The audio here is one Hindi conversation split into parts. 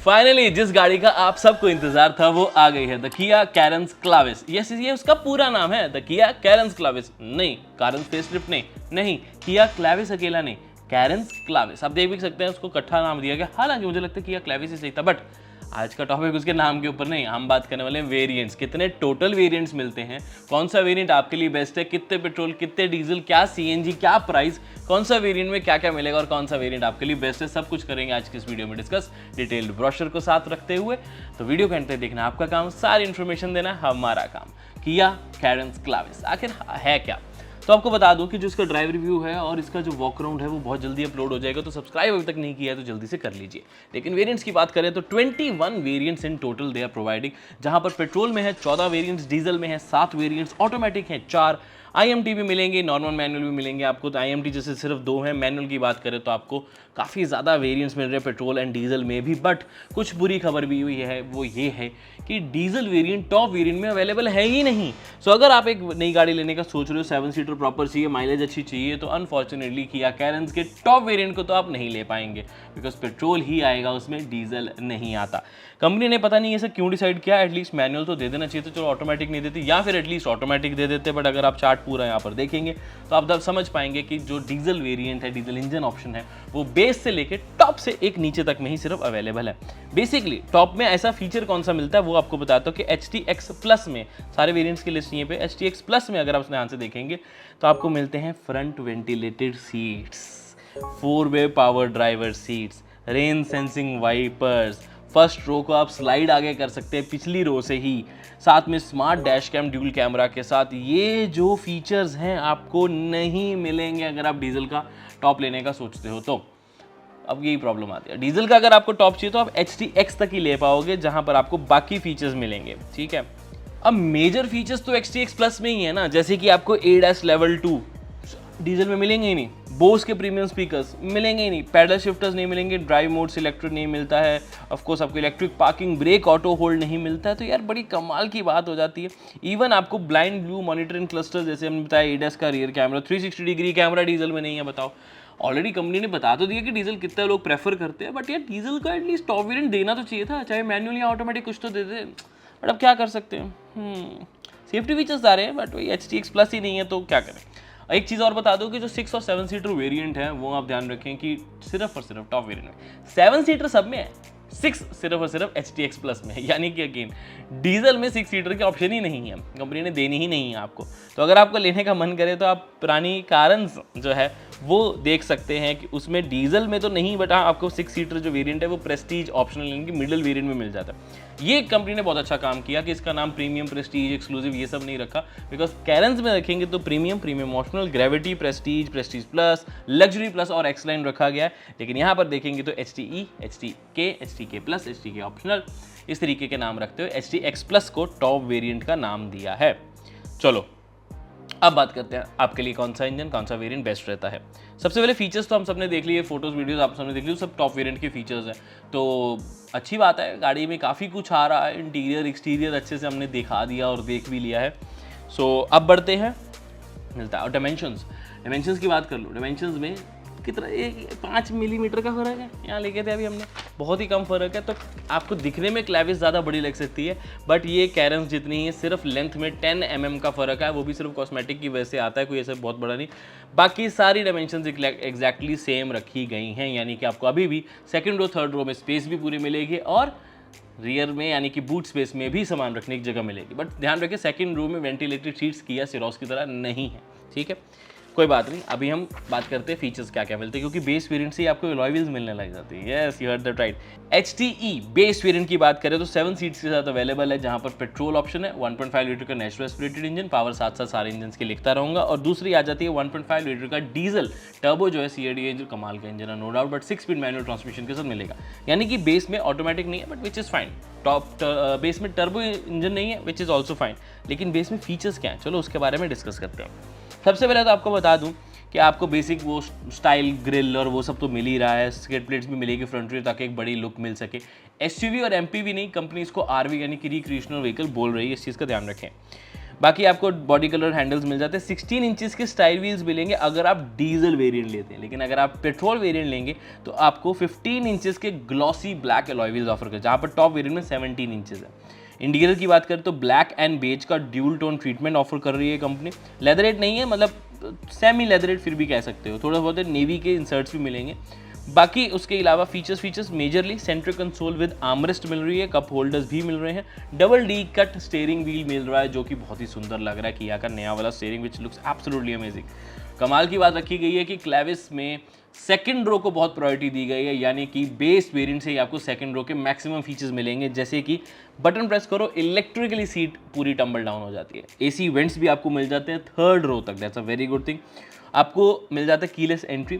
फाइनली जिस गाड़ी का आप सबको इंतजार था वो आ गई है, द किया कैरेंस क्लाविस। यस, ये उसका पूरा नाम है, द किया कैरेंस क्लाविस। नहीं, कैरेंस फेसलिफ्ट नहीं, किया क्लाविस अकेला नहीं, कैरेंस क्लाविस। आप देख भी सकते हैं उसको इकट्ठा नाम दिया गया। हालांकि मुझे लगता है किया क्लाविस ही सही था, बट आज का टॉपिक उसके नाम के ऊपर नहीं, हम बात करने वाले हैं वेरिएंट्स। कितने टोटल वेरिएंट्स मिलते हैं, कौन सा वेरिएंट आपके लिए बेस्ट है, कितने पेट्रोल, कितने डीजल, क्या सीएनजी, क्या प्राइस, कौन सा वेरिएंट में क्या क्या मिलेगा और कौन सा वेरिएंट आपके लिए बेस्ट है, सब कुछ करेंगे आज की इस वीडियो में डिस्कस, डिटेल्ड ब्रोशर को साथ रखते हुए। तो वीडियो को अंत तक देखना आपका काम, सारी इन्फॉर्मेशन देना हमारा काम। किया कैरेंस क्लाविस आखिर है क्या? तो आपको बता दूं कि जो इसका ड्राइव रिव्यू है और इसका जो वॉक अराउंड है वो बहुत जल्दी अपलोड हो जाएगा, तो सब्सक्राइब अभी तक नहीं किया है तो जल्दी से कर लीजिए। लेकिन वेरिएंट्स की बात करें तो 21 variants in total they are providing, जहां पर पेट्रोल में है 14 वेरिएंट्स, डीजल में है 7 वेरिएंट्स, ऑटोमेटिक है 4, IMT भी मिलेंगे, नॉर्मल मैनुअल भी मिलेंगे आपको। तो IMT जैसे सिर्फ 2 हैं, मैनुअल की बात करें तो आपको काफ़ी ज़्यादा वेरिएंट्स मिल रहे हैं पेट्रोल एंड डीजल में भी। बट कुछ बुरी खबर भी हुई है, वो ये है कि डीजल वेरिएंट टॉप वेरिएंट में अवेलेबल है ही नहीं। सो अगर आप एक नई गाड़ी लेने का सोच रहे हो, 7 सीटर प्रॉपर चाहिए, माइलेज अच्छी चाहिए, तो अनफॉर्चुनेटली किया कैरेंस के टॉप वेरिएंट को तो आप नहीं ले पाएंगे, बिकॉज पेट्रोल ही आएगा उसमें, डीजल नहीं आता। कंपनी ने पता नहीं ऐसा क्यों डिसाइड किया। एटलीस्ट मैनुअल तो दे देना चाहिए, तो चलो ऑटोमेटिक नहीं देती, या फिर एटलीस्ट ऑटोमेटिक दे देते। बट अगर आप चार्ट पूरा यहाँ पर देखेंगे तो आप तब समझ पाएंगे कि जो डीजल वेरिएंट है, डीजल इंजन ऑप्शन है, वो बेस से लेके टॉप से एक नीचे तक में ही सिर्फ अवेलेबल है। बेसिकली टॉप में ऐसा फीचर कौन सा मिलता है वो आपको बताता हूँ कि HTX प्लस में, सारे वेरिएंट्स की लिस्ट यहाँ पे, HTX प्लस में अगर आप ध्यान से देखेंगे तो आपको मिलते हैं फ्रंट वेंटिलेटेड सीट्स, 4-वे power driver seats, rain sensing wipers, first row को आप स्लाइड आगे कर सकते हैं पिछली रो से ही, साथ में smart dash cam dual camera के साथ। ये जो फीचर्स हैं आपको नहीं मिलेंगे अगर आप डीजल का टॉप लेने का सोचते हो तो। अब यही प्रॉब्लम आती है, डीजल का अगर आपको टॉप चाहिए तो आप HTX तक ही ले पाओगे, जहां पर आपको बाकी फीचर्स मिलेंगे। ठीक है, अब मेजर फीचर्स तो HTX प्लस में ही है ना, जैसे कि आपको ADAS लेवल 2 डीजल में मिलेंगे ही नहीं, बोस के प्रीमियम स्पीकर्स मिलेंगे ही नहीं, पैडल शिफ्टर्स नहीं मिलेंगे, ड्राइव मोड सिलेक्टर नहीं मिलता है, ऑफ कोर्स आपको electric parking brake auto hold नहीं मिलता है। तो यार बड़ी कमाल की बात हो जाती है। इवन आपको ब्लाइंड ब्लू मॉनिटरिंग क्लस्टर, जैसे हमने बताया, ADAS का rear camera, 360 degree camera diesel में नहीं है। बताओ, ऑलरेडी कंपनी ने बता तो दिया कि डीजल कितना लोग प्रेफर करते हैं, बट यार डीजल का एटलीस्ट टॉप वेरिएंट देना तो चाहिए था, चाहे मैनुअल या ऑटोमेटिक कुछ तो दे दे। बट अब क्या कर सकते हैं, सेफ्टी फीचर्स आ रहे हैं, बट वही HTX प्लस ही नहीं है, तो क्या करें। एक चीज़ और बता दूं कि जो 6 और 7 सीटर वेरिएंट है वो आप ध्यान रखें कि सिर्फ और सिर्फ टॉप वेरिएंट में, 7 सीटर सब में है, 6 सिर्फ और सिर्फ HTX प्लस में है। यानी कि अगेन डीजल में 6 सीटर के ऑप्शन ही नहीं है, कंपनी ने देनी ही नहीं है आपको। तो अगर आपको लेने का मन करे तो आप पुरानी कारंस जो है वो देख सकते हैं कि उसमें डीजल में तो नहीं, बट हाँ आपको 6 सीटर जो वेरिएंट है वो प्रेस्टीज ऑप्शनल यानी कि मिडिल वेरिएंट में मिल जाता है। ये कंपनी ने बहुत अच्छा काम किया कि इसका नाम प्रीमियम, प्रेस्टीज, एक्सक्लूसिव ये सब नहीं रखा, बिकॉज कैरेंस में रखेंगे तो premium, premium optional, gravity, Prestige, Prestige plus, luxury plus और एक्स लाइन रखा गया है। लेकिन यहाँ पर देखेंगे तो HTE, HTK, HTK plus, HTK optional, इस तरीके के नाम रखते हुए HTX प्लस को टॉप वेरिएंट का नाम दिया है। चलो अब बात करते हैं आपके लिए कौन सा इंजन, कौन सा वेरिएंट बेस्ट रहता है। सबसे पहले फीचर्स तो हम सबने देख लिए, फोटोज वीडियोस आप सबने देख ली, सब टॉप वेरिएंट के फीचर्स हैं, तो अच्छी बात है। गाड़ी में काफ़ी कुछ आ रहा है, इंटीरियर एक्सटीरियर अच्छे से हमने दिखा दिया और देख भी लिया है। सो अब बढ़ते हैं, मिलता है और डायमेंशंस की बात कर लो। डायमेंशंस में कितना 5 मिलीमीटर का फ़र्क है, यहाँ लेके थे अभी हमने, बहुत ही कम फ़र्क है। तो आपको दिखने में क्लैविस ज़्यादा बड़ी लग सकती है, बट ये कैरेंस जितनी है, सिर्फ लेंथ में 10 mm का फ़र्क है, वो भी सिर्फ कॉस्मेटिक की वजह से आता है, कोई ऐसा बहुत बड़ा नहीं। बाकी सारी डायमेंशंस एग्जैक्टली सेम रखी गई हैं, यानी कि आपको अभी भी सेकेंड रो, थर्ड रो में स्पेस भी पूरी मिलेगी और रियर में यानी कि बूट स्पेस में भी सामान रखने की जगह मिलेगी। बट ध्यान रखें सेकंड रो में वेंटिलेटेड सीट्स किया सिरोस की तरह नहीं है। ठीक है, कोई बात नहीं, अभी हम बात करते हैं फीचर्स क्या क्या मिलते हैं, क्योंकि बेस वेरिएंट से ही आपको अलॉय व्हील्स मिलने लग जाती है। Yes, you heard that right. HTE base variant की बात करें तो 7 सीट्स के साथ अवेलेबल है, जहां पर पेट्रोल ऑप्शन है, 1.5 लीटर का नेचुरल एस्पिरेटेड इंजन, पावर साथ साथ सारे इंजन के लिखता रहूंगा। और दूसरी आ जाती है 1.5 लीटर का डीजल टर्बो जो है, CAD इंजन, कमाल का इंजन है no doubt, but 6 speed manual transmission के साथ मिलेगा। यानी कि बेस में ऑटोमेटिक नहीं है, but which is fine. Top base में टर्बो इंजन नहीं है, विच इज़ ऑल्सो फाइन। लेकिन बेस में फीचर्स क्या हैं, चलो उसके बारे में डिस्कस करते हैं। सबसे पहले तो आपको बता दूं कि आपको बेसिक वो स्टाइल ग्रिल और वो सब तो मिल ही रहा है, स्केट प्लेट्स भी मिलेगी फ्रंट रियर ताकि एक बड़ी लुक मिल सके। SUV और MPV नहीं, कंपनी इसको RV यानी कि रिक्रिएशनल व्हीकल बोल रही है, इस चीज़ का ध्यान रखें। बाकी आपको बॉडी कलर हैंडल्स मिल जाते हैं। 16 इंचेस के स्टाइल व्हील्स मिलेंगे अगर आप डीजल वेरिएंट लेते हैं, लेकिन अगर आप पेट्रोल वेरिएंट लेंगे तो आपको 15 इंचेस के glossy black alloy wheels offer कर, जहाँ पर टॉप वेरिएंट में 17 इंचेस है। इंटीरियर की बात करें तो ब्लैक एंड बेज का ड्यूल टोन ट्रीटमेंट ऑफर कर रही है कंपनी। लेदरेट नहीं है, मतलब सेमी लेदरेट फिर भी कह सकते हो, थोड़ा बहुत नेवी के इंसर्ट्स भी मिलेंगे। बाकी उसके अलावा features majorly central console with armrest मिल रही है, कप होल्डर्स भी मिल रहे हैं, double D cut steering wheel मिल रहा है जो कि बहुत ही सुंदर लग रहा है, किया का नया वाला steering which looks absolutely amazing. कमाल की बात रखी गई है कि क्लेविस में सेकंड रो को बहुत प्रायोरिटी दी गई है, यानी कि बेस वेरिएंट से ही आपको सेकंड रो के मैक्सिमम फीचर्स मिलेंगे, जैसे कि बटन प्रेस करो इलेक्ट्रिकली सीट पूरी टम्बल डाउन हो जाती है, एसी वेंट्स भी आपको मिल जाते हैं थर्ड रो तक, that's a very good thing. आपको मिल जाता है keyless entry,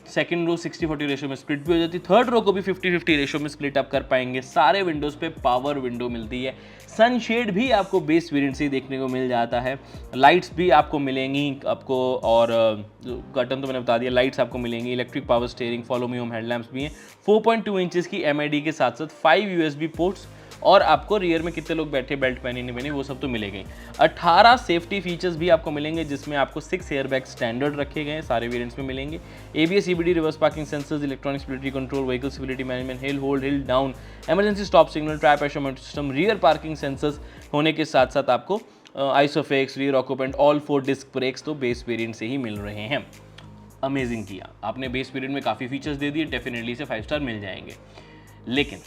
second row 60-40 ratio में स्प्लिट भी हो जाती है, थर्ड रो को भी 50-50 रेशो में स्प्लिट आप कर पाएंगे। सारे विंडोज़ पे पावर विंडो मिलती है, सनशेड भी आपको बेस वेरिएंट से ही देखने को मिल जाता है, लाइट्स भी आपको मिलेंगी आपको, और कर्टन तो मैंने बता दिया, लाइट्स आपको मिलेंगी, electric power steering, follow me home headlamps भी हैं, 4.2 इंचेस की MID के साथ साथ 5 USB पोर्ट्स, और आपको रियर में कितने लोग बैठे, बेल्ट पहने नहीं पहने, वो सब तो मिलेंगे। 18 सेफ्टी फीचर्स भी आपको मिलेंगे, जिसमें आपको 6 एयरबैग स्टैंडर्ड रखे गए हैं, सारे वेरिएंट्स में मिलेंगे। ABS EBD reverse parking sensors, electronic stability control, vehicle stability management, hill hold hill down, emergency stop signal, ट्रैप एशोर्मेंट सिस्टम, रियर पार्किंग सेंसर्स होने के साथ साथ आपको Isofix, rear occupant, all 4 disc brakes तो बेस वेरिएंट से ही मिल रहे हैं। अमेजिंग किया आपने, बेस वेरिएंट में काफ़ी फीचर्स दे दिए, डेफिनेटली से 5 स्टार मिल जाएंगे। लेकिन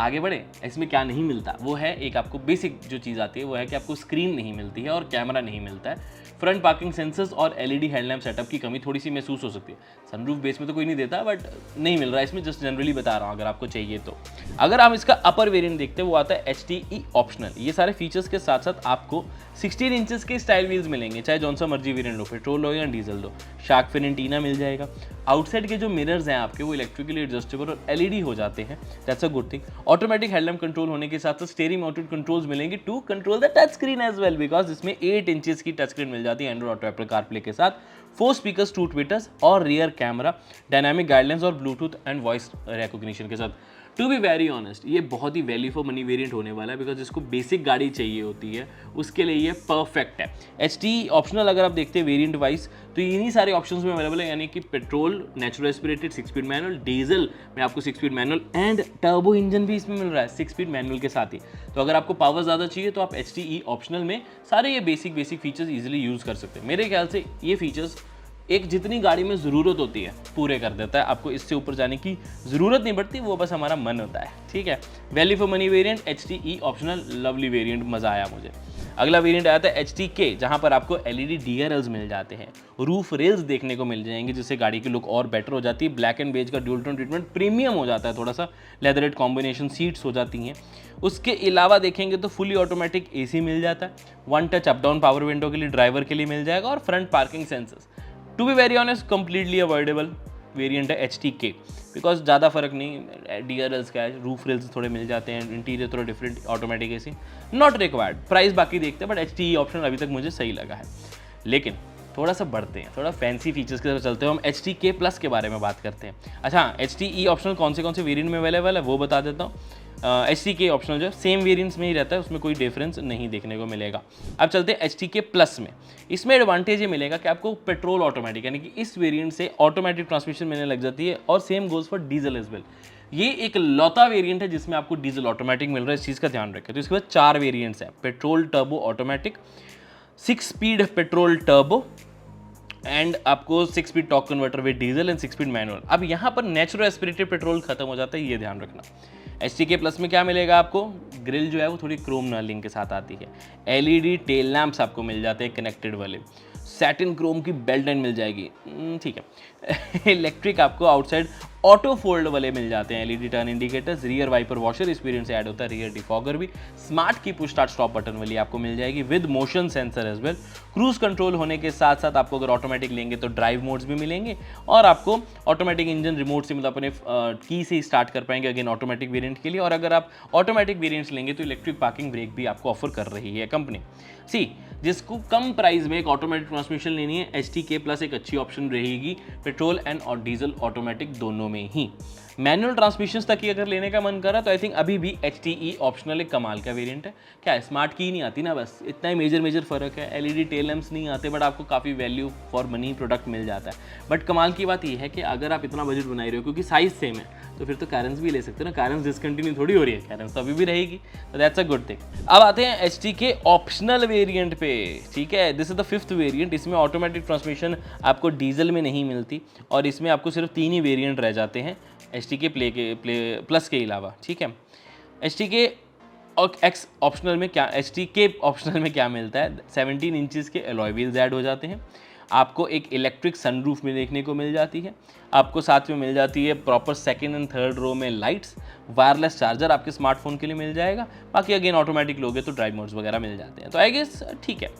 आगे बढ़े, इसमें क्या नहीं मिलता, वो है एक आपको बेसिक जो चीज़ आती है, वो है कि आपको स्क्रीन नहीं मिलती है और कैमरा नहीं मिलता है। फ्रंट पार्किंग सेंसर्स और LED हेडलैम्प सेटअप की कमी थोड़ी सी महसूस हो सकती है। सनरूफ बेस में तो कोई नहीं देता, बट नहीं मिल रहा है इसमें, जस्ट जनरली बता रहा हूँ अगर आपको चाहिए तो। अगर आप इसका अपर वेरिएंट देखते हैं, वो आता है HTE ऑप्शनल। ये सारे फीचर्स के साथ साथ आपको 16 इंचेस के स्टाइल व्हील्स मिलेंगे, चाहे जौन सा मर्जी वेरिएंट लो, पेट्रोल लो या डीजल लो। शार्क फिन एंटीना मिल जाएगा। आउटसाइड के जो मिरर्स हैं आपके, वो इलेक्ट्रिकली एडजस्टेबल और LED हो जाते हैं, that's a good thing. Automatic headlamp control होने के साथ साथ स्टीयरिंग माउंटेड कंट्रोल्स मिलेंगे to control the touch screen as well, because इसमें 8 इंचेस की टच स्क्रीन मिल जाती है एंड्रॉइड ऑटो एप्पल कारप्ले के साथ, 4 स्पीकर्स, 2 ट्विटर्स और रियर कैमरा, डायनामिक गाइडलाइंस और ब्लूटूथ एंड वॉइस रिकॉग्निशन के साथ। टू बी वेरी ऑनेस्ट, ये बहुत ही वैल्यू फॉर मनी वेरिएंट होने वाला है, बिकॉज जिसको बेसिक गाड़ी चाहिए होती है उसके लिए ये परफेक्ट है। HTE ऑप्शनल अगर आप देखते हैं वेरिएंट वाइज, तो इन्हीं सारे ऑप्शंस में अवेलेबल है, यानी कि petrol natural aspirated 6 speed manual, diesel में आपको 6 speed manual and turbo engine भी इसमें मिल रहा है 6 स्पीड मैनुअल के साथ ही। तो अगर आपको पावर ज़्यादा चाहिए तो आप HTE ऑप्शनल में सारे ये बेसिक फीचर्स ईजिली यूज़ कर सकते हैं। मेरे ख्याल से ये फीचर्स एक जितनी गाड़ी में ज़रूरत होती है पूरे कर देता है, आपको इससे ऊपर जाने की ज़रूरत नहीं पड़ती, वो बस हमारा मन होता है, ठीक है। Value for money variant HTE optional, lovely variant, मज़ा आया मुझे। अगला वेरिएंट आता है HTK, जहाँ पर आपको LED DRLs मिल जाते हैं, रूफ रेल्स देखने को मिल जाएंगे, जिससे गाड़ी की लुक और बेटर हो जाती है। ब्लैक एंड बेज का ड्यूल टोन ट्रीटमेंट प्रीमियम हो जाता है, थोड़ा सा लेदरेट कॉम्बिनेशन सीट्स हो जाती हैं। उसके अलावा देखेंगे तो फुली ऑटोमेटिक AC मिल जाता है, 1 touch up down power window के लिए ड्राइवर के लिए मिल जाएगा, और front parking sensors. To be very honest, completely avoidable variant है HTK, बिकॉज ज़्यादा फर्क नहीं, DRLs का है, रूफ रेल्स थोड़े मिल जाते हैं, इंटीरियर थोड़ा different, automatic AC not required. Price बाकी देखते हैं, बट HTE ऑप्शन अभी तक मुझे सही लगा है। लेकिन थोड़ा सा बढ़ते हैं, थोड़ा फैंसी फीचर्स की तरफ चलते हैं, हम HTK प्लस के बारे में बात करते हैं। अच्छा, HTE ऑप्शनल कौन से वेरिएंट में अवेलेबल है वो बता देता हूँ। HTK ऑप्शनल जो सेम वेरिएंट्स में ही रहता है, उसमें कोई डिफरेंस नहीं देखने को मिलेगा। अब चलते हैं HTK प्लस में। इसमें एडवांटेज ये मिलेगा कि आपको पेट्रोल ऑटोमेटिक, यानी कि इस वेरिएंट से ऑटोमेटिक ट्रांसमिशन मिलने लग जाती है, और same goes for diesel as well. ये एक लौता वेरिएंट है जिसमें आपको डीजल ऑटोमेटिक मिल रहा है, इस चीज़ का ध्यान रखें। तो इसके बाद 4 वेरिएंट्स हैं, petrol turbo automatic, 6 speed petrol turbo, and आपको 6 speed torque converter with diesel and 6 speed manual. अब यहाँ पर नेचुरल एस्पिरेटेड पेट्रोल खत्म हो जाता है, ये ध्यान रखना। HTK प्लस में क्या मिलेगा आपको, ग्रिल जो है वो थोड़ी क्रोम नर्लिंग के साथ आती है, LED टेल लैंप्स आपको मिल जाते हैं कनेक्टेड वाले, सैटिन क्रोम की बेल्ट लाइन मिल जाएगी, ठीक है। इलेक्ट्रिक आपको आउटसाइड ऑटो फोल्ड वाले मिल जाते हैं, LED turn indicators, rear wiper washer, इस वेरिएंट से ऐड होता है, रियर डिफॉगर भी, smart key push start stop button वाली आपको मिल जाएगी with motion sensor as well. Cruise control होने के साथ साथ आपको अगर ऑटोमेटिक लेंगे तो ड्राइव मोड्स भी मिलेंगे, और आपको ऑटोमेटिक इंजन रिमोट से, मतलब अपने की से ही स्टार्ट कर पाएंगे, अगेन ऑटोमेटिक वेरिएंट के लिए। और अगर आप ऑटोमेटिक वेरिएंट्स लेंगे तो इलेक्ट्रिक पार्किंग ब्रेक भी आपको ऑफर कर रही है कंपनी। जिसको कम प्राइस में एक ऑटोमेटिक ट्रांसमिशन लेनी है, HTK प्लस एक अच्छी ऑप्शन रहेगी, पेट्रोल एंड और डीजल ऑटोमेटिक दोनों में ही। मैनुअल ट्रांसमिशन तक ही अगर लेने का मन करा तो आई थिंक अभी भी HTE ऑप्शनल एक कमाल का वेरिएंट है। क्या है, स्मार्ट की नहीं आती ना, बस इतना ही मेजर फ़र्क है। LED टेल लैंप्स नहीं आते, बट आपको काफ़ी वैल्यू फॉर मनी प्रोडक्ट मिल जाता है। बट कमाल की बात ये है कि अगर आप इतना बजट बना रहे हो, क्योंकि साइज सेम है, तो फिर तो कैरन्स भी ले सकते हो ना। कैरन्स डिसकंटिन्यू थोड़ी हो रही है, कैरन्स तो अभी भी रहेगी, तो दैट्स अ गुड थिंग। अब आते हैं HT के ऑप्शनल वेरिएंट पे। ठीक है, this is the 5th variant. इसमें ऑटोमेटिक ट्रांसमिशन आपको डीजल में नहीं मिलती, और इसमें आपको सिर्फ 3 ही वेरिएंट रह जाते हैं HT के प्लस के अलावा। ठीक है, HT के एक्स ऑप्शनल में क्या, HT के ऑप्शनल में क्या मिलता है, 17 इंचेस के अलॉय व्हील्स ऐड हो जाते हैं। आपको एक इलेक्ट्रिक सनरूफ में देखने को मिल जाती है। आपको साथ में मिल जाती है प्रॉपर 2nd एंड 3rd रो में लाइट्स। वायरलेस चार्जर आपके स्मार्टफोन के लिए मिल जाएगा। बाकी अगेन ऑटोमेटिक लोगे तो ड्राइव मोड्स वगैरह मिल जाते हैं। तो आई गेस ठीक है,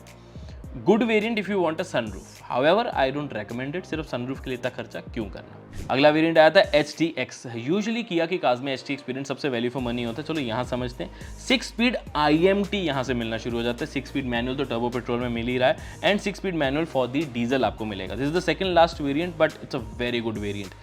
good variant if you want a sunroof. However I don't recommend it, सिर्फ सनरूफ के लिए इतना खर्चा क्यों करना। अगला वेरिएंट आया था HTX। यूजुअली किया की कार्स में HT एक्सपीरियंस सबसे वैल्यू फॉर मनी होता है। चलो यहाँ समझते हैं। 6 स्पीड IMT यहाँ से मिलना शुरू हो जाता है। 6 स्पीड मैनुअल तो टर्बो पेट्रोल में मिल ही रहा है, and 6 speed manual for the diesel आपको मिलेगा। This is the second last variant, but it's a very good variant.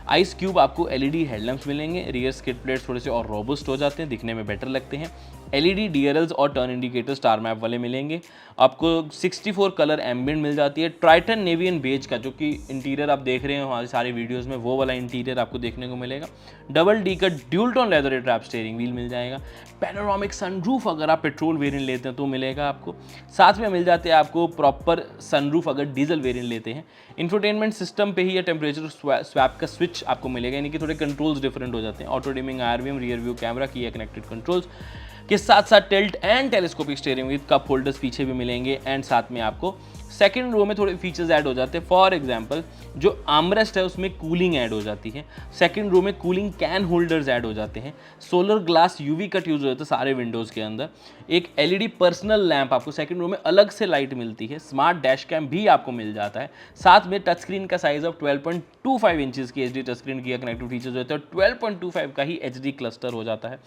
Ice cube आपको LED हेडलैम्प्स मिलेंगे। रियर स्किड प्लेट्स थोड़े से और रोबस्ट हो जाते हैं, दिखने में बेटर लगते हैं। LED DRLs और टर्न इंडिकेटर स्टार मैप वाले मिलेंगे। आपको 64 कलर एम्बिएंट मिल जाती है। ट्राइटन नेवी एंड बेज का, जो कि इंटीरियर आप देख रहे हैं हमारे सारे वीडियोस में, वो वाला इंटीरियर आपको देखने को मिलेगा। डबल डी का ड्यूल टोन लेदर ट्रैप स्टीयरिंग व्हील मिल जाएगा। पैनोरामिक सनरूफ अगर आप पेट्रोल वेरिएंट लेते हैं तो मिलेगा आपको। साथ में मिल जाते हैं आपको प्रॉपर सनरूफ अगर डीजल वेरिएंट लेते हैं। इंफोटेनमेंट सिस्टम पे ही या टेम्परेचर स्वैप का स्विच आपको मिलेगा, यानी कि थोड़े कंट्रोल्स डिफरेंट हो जाते हैं। Auto dimming, IRVM, rear view camera की या कनेक्टेड कंट्रोल्स के साथ साथ tilt and telescopic steering with cup holders पीछे भी मिलेंगे। एंड साथ में आपको 2nd रो में थोड़े फीचर्स ऐड हो जाते हैं। फॉर एग्जांपल जो आर्मरेस्ट है उसमें कूलिंग ऐड हो जाती है। 2nd रो में कूलिंग कैन होल्डर्स ऐड हो जाते हैं। Solar glass UV cut use हो जाता है सारे विंडोज़ के अंदर। एक LED पर्सनल लैंप आपको 2nd रो में अलग से लाइट मिलती है। स्मार्ट डैश कैम भी आपको मिल जाता है। साथ में टच स्क्रीन का साइज ऑफ 12.25 इंचेस की HD टच स्क्रीन की कनेक्टिव फीचर्स होते हैं, और 12.25 का ही HD क्लस्टर हो जाता है।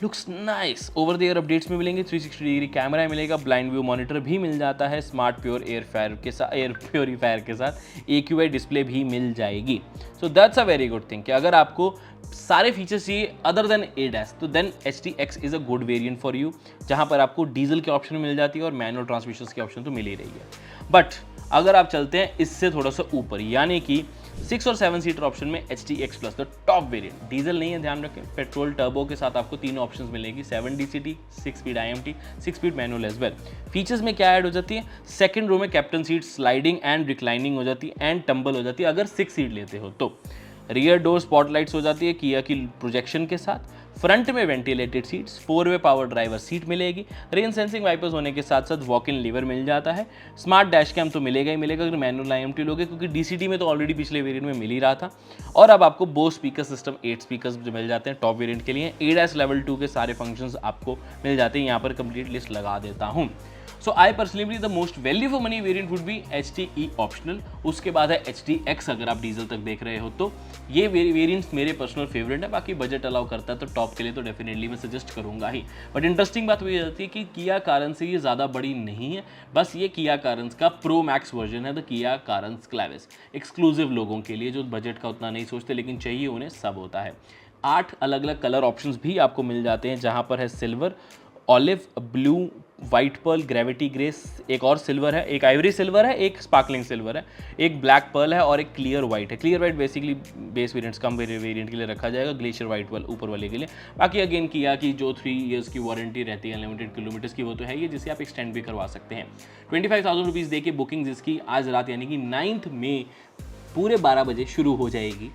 Looks nice. Over the air updates में मिलेंगे। 360 डिग्री कैमरा मिलेगा। ब्लाइंड व्यू मॉनिटर भी मिल जाता है। स्मार्ट प्योर एयर प्योरीफायर के साथ AQI डिस्प्ले भी मिल जाएगी। So that's a very good thing कि अगर आपको सारे फीचर्स चाहिए अदर देन ADAS, तो then HTX is a good variant for you, जहां पर आपको डीजल के ऑप्शन मिल जाती है और मैनुअल ट्रांसमिशन के ऑप्शन तो मिल ही रही है। बट अगर आप चलते हैं इससे थोड़ा सा ऊपर, यानी कि 6 और 7 सीटर ऑप्शन में HTX plus the top variant. Diesel नहीं है, ध्यान रखें। पेट्रोल टर्बो के साथ आपको 3 ऑप्शंस मिलेगी, 7 DCT, 6 speed IMT, 6 speed manual as well. Features में क्या ऐड हो जाती है, 2nd रो में captain seat sliding and reclining हो जाती है एंड टम्बल हो जाती है अगर 6 सीट लेते हो तो। रियर डोर स्पॉटलाइट्स हो जाती है किया की प्रोजेक्शन के साथ। फ्रंट में वेंटिलेटेड सीट्स, 4-वे पावर ड्राइवर सीट मिलेगी। रेन सेंसिंग वाइपर्स होने के साथ साथ वॉक इन लीवर मिल जाता है। स्मार्ट डैश कैम तो मिलेगा ही मिलेगा अगर मैनुअल IMT लोगे, क्योंकि DCT में तो ऑलरेडी पिछले वेरिएंट में मिल ही रहा था। और अब आपको बोस स्पीकर सिस्टम 8 स्पीकर्स जो मिल जाते हैं टॉप वेरिएंट के लिए। ADAS लेवल 2 के सारे फंक्शंस आपको मिल जाते हैं। यहाँ पर कंप्लीट लिस्ट लगा देता हूँ। So I personally believe the most value for money variant would be HTE optional. उसके बाद है HTX अगर आप डीजल तक देख रहे हो तो। ये वेरिएंट्स मेरे पर्सनल फेवरेट है। बाकी बजट अलाउ करता है तो टॉप के लिए तो डेफिनेटली मैं सजेस्ट करूंगा ही। बट इंटरेस्टिंग बात ये होती है कि किया कारेंस से ये ज़्यादा बड़ी नहीं है, बस ये किया कारेंस का प्रो मैक्स वर्जन है, द किया कारेंस क्लैविस। एक्सक्लूसिव लोगों के लिए जो बजट का उतना नहीं सोचते लेकिन चाहिए उन्हें सब होता है। 8 अलग अलग कलर ऑप्शंस भी आपको मिल जाते हैं, जहाँ पर है silver, olive blue, white Perl, gravity grey, एक और सिल्वर है, एक आइवरी सिल्वर है, एक स्पार्कलिंग सिल्वर है, एक ब्लैक पर्ल है और एक क्लियर वाइट है। Clear white basically base variants कम वेरिएंट के लिए रखा जाएगा, ग्लेशियर वाइट वाल ऊपर वाले के लिए। बाकी अगेन किया कि जो 3 इयर्स की वारंटी रहती है अनलिमिटेड किलोमीटर्स की, वो तो है ये, जिसे आप एक्सटेंड भी करवा सकते हैं। 25,000 रुपीज़ दे के बुकिंग जिसकी आज रात यानी कि 9 मई पूरे 12 बजे शुरू हो जाएगी,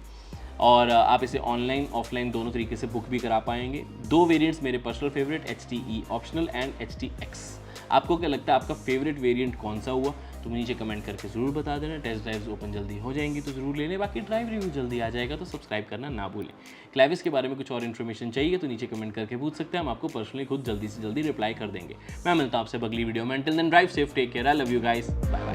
और आप इसे ऑनलाइन ऑफलाइन दोनों तरीके से बुक भी करा पाएंगे। 2 वेरिएंट्स मेरे personal favourite, HTE optional and HTX। आपको क्या लगता है आपका फेवरेट वेरिएंट कौन सा हुआ, तो मुझे कमेंट करके ज़रूर बता देना। टेस्ट ड्राइव्स ओपन जल्दी हो जाएंगी तो ज़रूर ले लें। बाकी ड्राइव रिव्यू जल्दी आ जाएगा तो सब्सक्राइब करना ना भूलें। क्लैविस के बारे में कुछ और इन्फॉर्मेशन चाहिए तो नीचे कमेंट करके पूछ सकते हैं, हम आपको पर्सनली खुद जल्दी से जल्दी रिप्लाई कर देंगे। मैं मिलता हूं आपसे अगली वीडियो में। Until then drive safe, take care, I love you guys, bye.